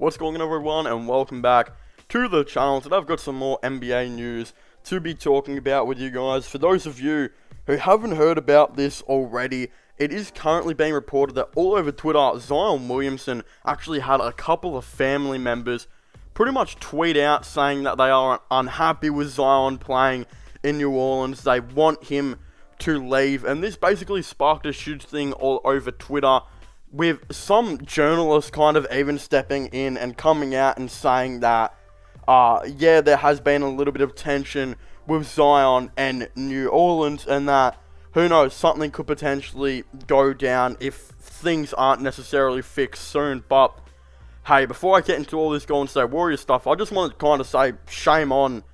What's going on, everyone, and welcome back to the channel. Today I've got some more NBA news to be talking about with you guys. For those of you who haven't heard about this already, it is currently being reported that all over Twitter, Zion Williamson actually had a couple of family members pretty much tweet out saying that they are unhappy with Zion playing in New Orleans. They want him to leave, and this basically sparked a huge thing all over Twitter, with some journalists kind of even stepping in and coming out and saying that, yeah, there has been a little bit of tension with Zion and New Orleans, and that, who knows, something could potentially go down if things aren't necessarily fixed soon. But, hey, before I get into all this Golden State Warriors stuff, I just wanted to kind of say shame on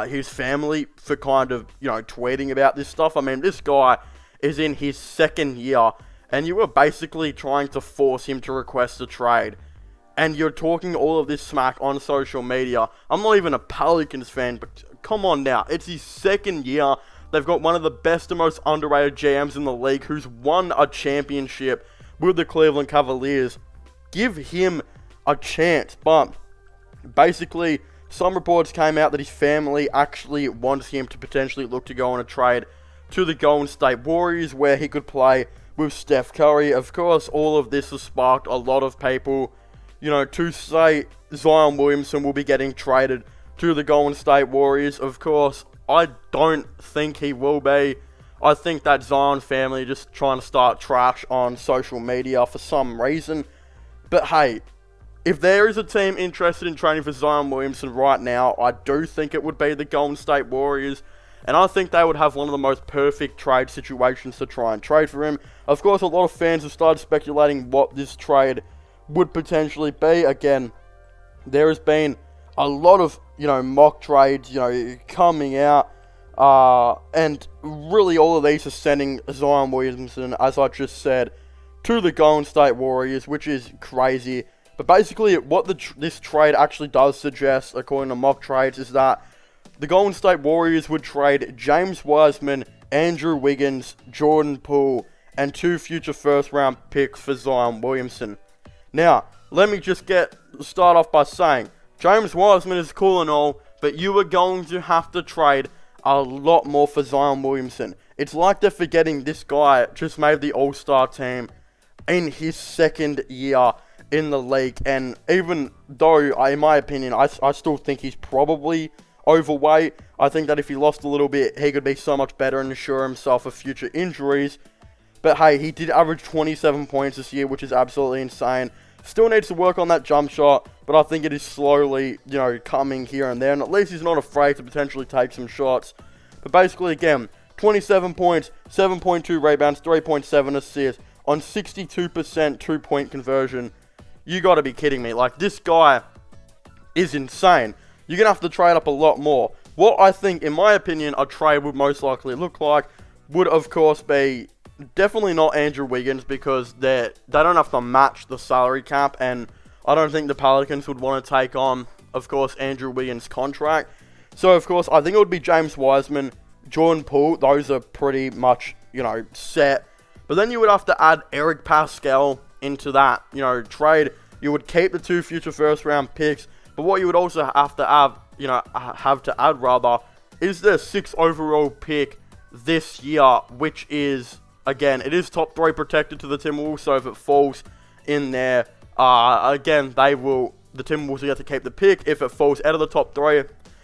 his family for kind of, tweeting about this stuff. I mean, this guy is in his second year, and you were basically trying to force him to request a trade. And you're talking all of this smack on social media. I'm not even a Pelicans fan, but come on now. It's his second year. They've got one of the best and most underrated GMs in the league who's won a championship with the Cleveland Cavaliers. Give him a chance. But basically, some reports came out that his family actually wants him to potentially look to go on a trade to the Golden State Warriors, where he could play with Steph Curry. Of course, all of this has sparked a lot of people, to say Zion Williamson will be getting traded to the Golden State Warriors. Of course, I don't think he will be. I think that Zion's family are just trying to start trash on social media for some reason. But hey, if there is a team interested in trading for Zion Williamson right now, I do think it would be the Golden State Warriors. And I think they would have one of the most perfect trade situations to try and trade for him. Of course, a lot of fans have started speculating what this trade would potentially be. Again, there has been a lot of, mock trades, coming out. And really all of these are sending Zion Williamson, as I just said, to the Golden State Warriors, which is crazy. But basically, what this trade actually does suggest, according to mock trades, is that the Golden State Warriors would trade James Wiseman, Andrew Wiggins, Jordan Poole, and 2 future first-round picks for Zion Williamson. Now, let me just start off by saying, James Wiseman is cool and all, but you are going to have to trade a lot more for Zion Williamson. It's like they're forgetting this guy just made the All-Star team in his second year in the league, and even though, in my opinion, I still think he's probably overweight. I think that if he lost a little bit, he could be so much better and assure himself of future injuries. But hey, he did average 27 points this year, which is absolutely insane. Still needs to work on that jump shot, but I think it is slowly, coming here and there. And at least he's not afraid to potentially take some shots. But basically, again, 27 points, 7.2 rebounds, 3.7 assists on 62% two-point conversion. You gotta be kidding me. Like, this guy is insane. You're going to have to trade up a lot more. What I think, in my opinion, a trade would most likely look like would, of course, be definitely not Andrew Wiggins, because they don't have to match the salary cap, and I don't think the Pelicans would want to take on, of course, Andrew Wiggins' contract. So, of course, I think it would be James Wiseman, Jordan Poole. Those are pretty much, set. But then you would have to add Eric Pascal into that, trade. You would keep the 2 future first-round picks. But what you would also have to add, is the 6th overall pick this year, which is, again, it is top 3 protected to the Timberwolves, so if it falls in there, again, the Timberwolves will get to keep the pick. If it falls out of the top 3,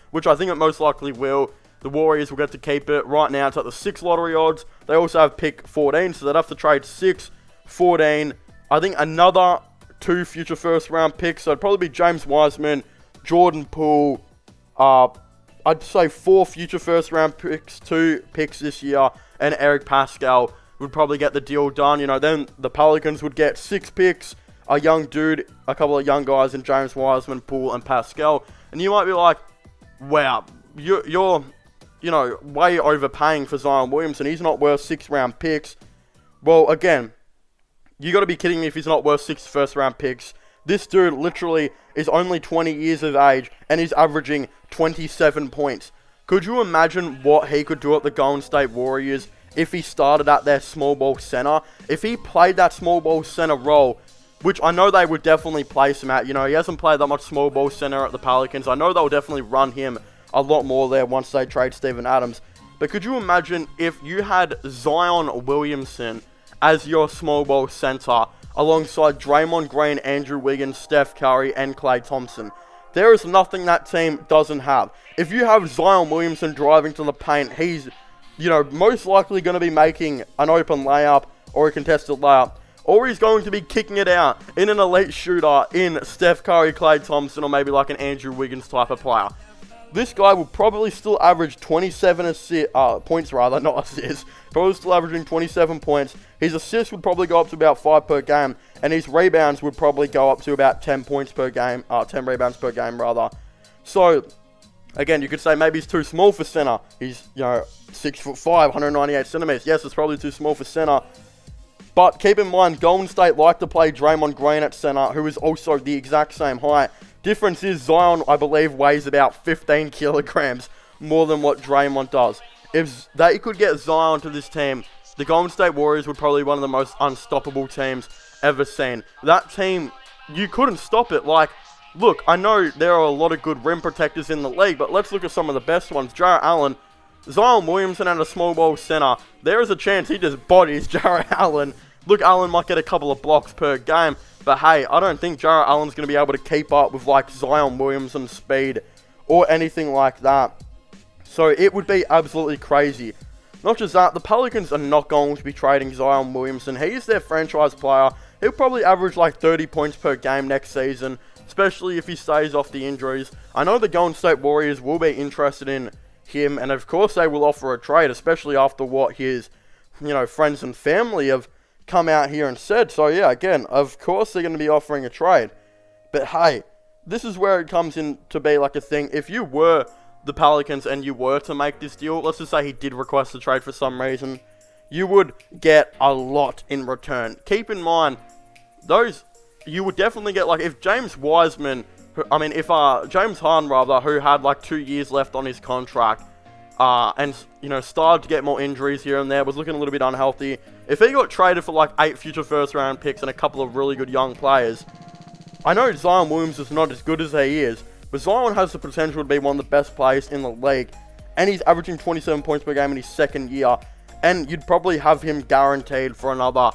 which I think it most likely will, the Warriors will get to keep it. Right now, it's at the 6 lottery odds. They also have pick 14, so they'd have to trade 6, 14, I think another 2 future first round picks, so it'd probably be James Wiseman, Jordan Poole, I'd say 4 future first round picks, 2 picks this year, and Eric Pascal would probably get the deal done. Then the Pelicans would get 6 picks, a young dude, a couple of young guys in James Wiseman, Poole, and Pascal. And you might be like, wow, you're way overpaying for Zion Williamson. He's not worth 6 round picks. Well, again, you got to be kidding me if he's not worth 6 first round picks. This dude literally is only 20 years of age and he's averaging 27 points. Could you imagine what he could do at the Golden State Warriors if he started at their small ball center? If he played that small ball center role, which I know they would definitely place him at. You know, he hasn't played that much small ball center at the Pelicans. I know they'll definitely run him a lot more there once they trade Steven Adams. But could you imagine if you had Zion Williamson as your small ball center alongside Draymond Green, Andrew Wiggins, Steph Curry, and Klay Thompson? There is nothing that team doesn't have. If you have Zion Williamson driving to the paint, he's, you know, most likely going to be making an open layup or a contested layup. Or he's going to be kicking it out in an elite shooter in Steph Curry, Klay Thompson, or maybe like an Andrew Wiggins type of player. This guy will probably still average 27 points, not assists. Probably still averaging 27 points. His assists would probably go up to about 5 per game. And his rebounds would probably go up to about 10 points per game. 10 rebounds per game, rather. So, again, you could say maybe he's too small for center. He's, 6'5", 198 centimeters. Yes, it's probably too small for center. But keep in mind, Golden State like to play Draymond Green at center, who is also the exact same height. Difference is Zion, I believe, weighs about 15 kilograms more than what Draymond does. If they could get Zion to this team, the Golden State Warriors would probably be one of the most unstoppable teams ever seen. That team, you couldn't stop it. Like, look, I know there are a lot of good rim protectors in the league, but let's look at some of the best ones. Jarrett Allen, Zion Williamson and a small ball center. There is a chance he just bodies Jarrett Allen. Look, Allen might get a couple of blocks per game, but hey, I don't think Jarrett Allen's going to be able to keep up with like Zion Williamson's speed or anything like that. So it would be absolutely crazy. Not just that, the Pelicans are not going to be trading Zion Williamson. He is their franchise player. He'll probably average like 30 points per game next season, especially if he stays off the injuries. I know the Golden State Warriors will be interested in him, and of course they will offer a trade, especially after what his, friends and family have come out here and said. So yeah, again, of course they're going to be offering a trade. But hey, this is where it comes in to be like a thing. If you were the Pelicans and you were to make this deal, let's just say he did request a trade for some reason, you would get a lot in return. Keep in mind, you would definitely get, like, if James Wiseman, James Harden, rather, who had like 2 years left on his contract, and, started to get more injuries here and there, was looking a little bit unhealthy. If he got traded for like 8 future first round picks and a couple of really good young players, I know Zion Williams is not as good as he is, but Zion has the potential to be one of the best players in the league, and he's averaging 27 points per game in his second year, and you'd probably have him guaranteed for another,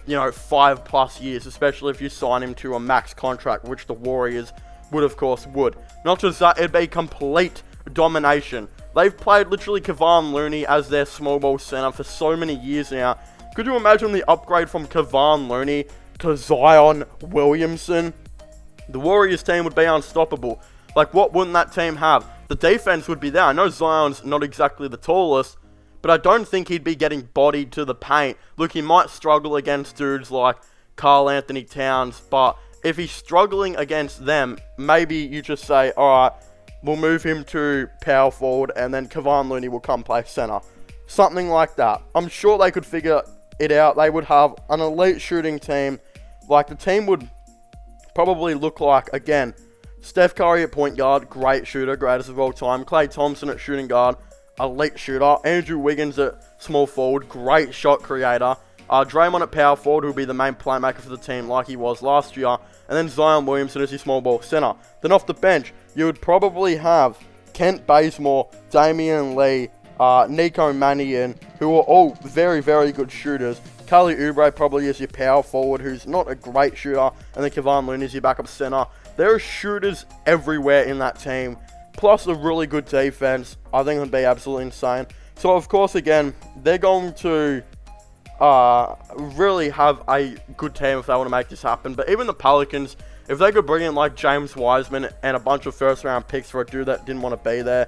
5+ years, especially if you sign him to a max contract, which the Warriors would. Not just that, it'd be complete domination. They've played literally Kevon Looney as their small ball center for so many years now. Could you imagine the upgrade from Kevon Looney to Zion Williamson? The Warriors team would be unstoppable. Like, what wouldn't that team have? The defense would be there. I know Zion's not exactly the tallest, but I don't think he'd be getting bodied to the paint. Look, he might struggle against dudes like Karl Anthony Towns, but if he's struggling against them, maybe you just say, alright, we'll move him to power forward, and then Kevon Looney will come play center. Something like that. I'm sure they could figure it out. They would have an elite shooting team. Like, the team would probably look like, again, Steph Curry at point guard, great shooter, greatest of all time. Klay Thompson at shooting guard, elite shooter. Andrew Wiggins at small forward, great shot creator. Draymond at power forward, who'll be the main playmaker for the team like he was last year. And then Zion Williamson as your small ball center. Then off the bench, you would probably have Kent Bazemore, Damian Lee, Nico Mannion, who are all very, very good shooters. Kelly Oubre probably is your power forward, who's not a great shooter. And then Kevon Looney is your backup center. There are shooters everywhere in that team, plus a really good defense. I think it would be absolutely insane. So, of course, again, they're going to really have a good team if they want to make this happen. But even the Pelicans, if they could bring in like James Wiseman and a bunch of first round picks for a dude that didn't want to be there,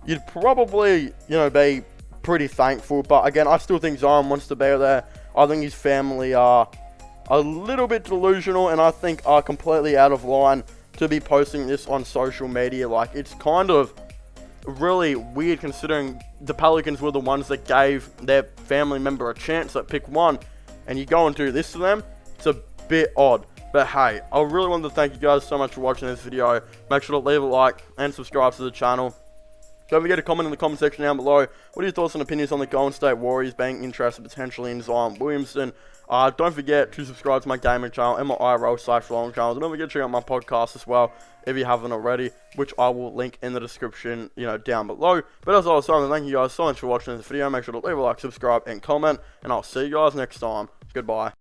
you'd probably, be pretty thankful. But again, I still think Zion wants to be there. I think his family are a little bit delusional, and I think are completely out of line to be posting this on social media. Like, it's kind of really weird considering the Pelicans were the ones that gave their family member a chance at pick 1, and you go and do this to them. It's a bit odd. But hey, I really wanted to thank you guys so much for watching this video. Make sure to leave a like and subscribe to the channel. Don't forget to comment in the comment section down below. What are your thoughts and opinions on the Golden State Warriors being interested potentially in Zion Williamson? Don't forget to subscribe to my gaming channel and my IRL/vlog channel. Don't forget to check out my podcast as well if you haven't already, which I will link in the description, down below. But as I was saying, thank you guys so much for watching this video. Make sure to leave a like, subscribe, and comment, and I'll see you guys next time. Goodbye.